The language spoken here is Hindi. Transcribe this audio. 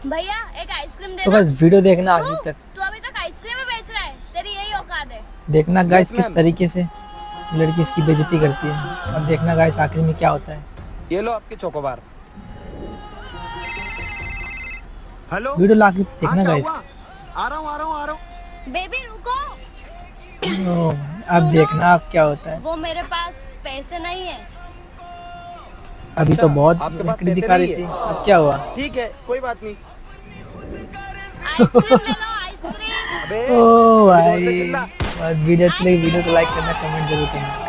भैया एक आइसक्रीम दे तो दो। गाइस वीडियो देखना आखिर तक, तू अभी तक आइसक्रीम ही बेच रहा है, तेरी यही औकात है। देखना गाइस Yes, किस ma'am. तरीके से लड़की इसकी बेइज्जती करती है, और देखना गाइस आखिर में क्या होता है। ये लो आपके चोकोबार। हेलो, वीडियो ला के हाँ देखना क्या गाइस। हुआ? आ रहा हूँ। बेबी रुको। अब सुनो, देखना अब क्या होता है। वो मेरे पास पैसे नहीं है। अभी अच्छा, तो बहुत आपके पास लकड़ी पैसे दिखा रही नहीं थी, है? अब क्या हुआ। ठीक है, कोई बात नहीं। आइसक्रीम ले लो आइसक्रीम। अबे ओ अभी बोलते भाई, चिल्ला। वीडियो अच्छी लगी वीडियो को लाइक करना, कमेंट जरूर करना।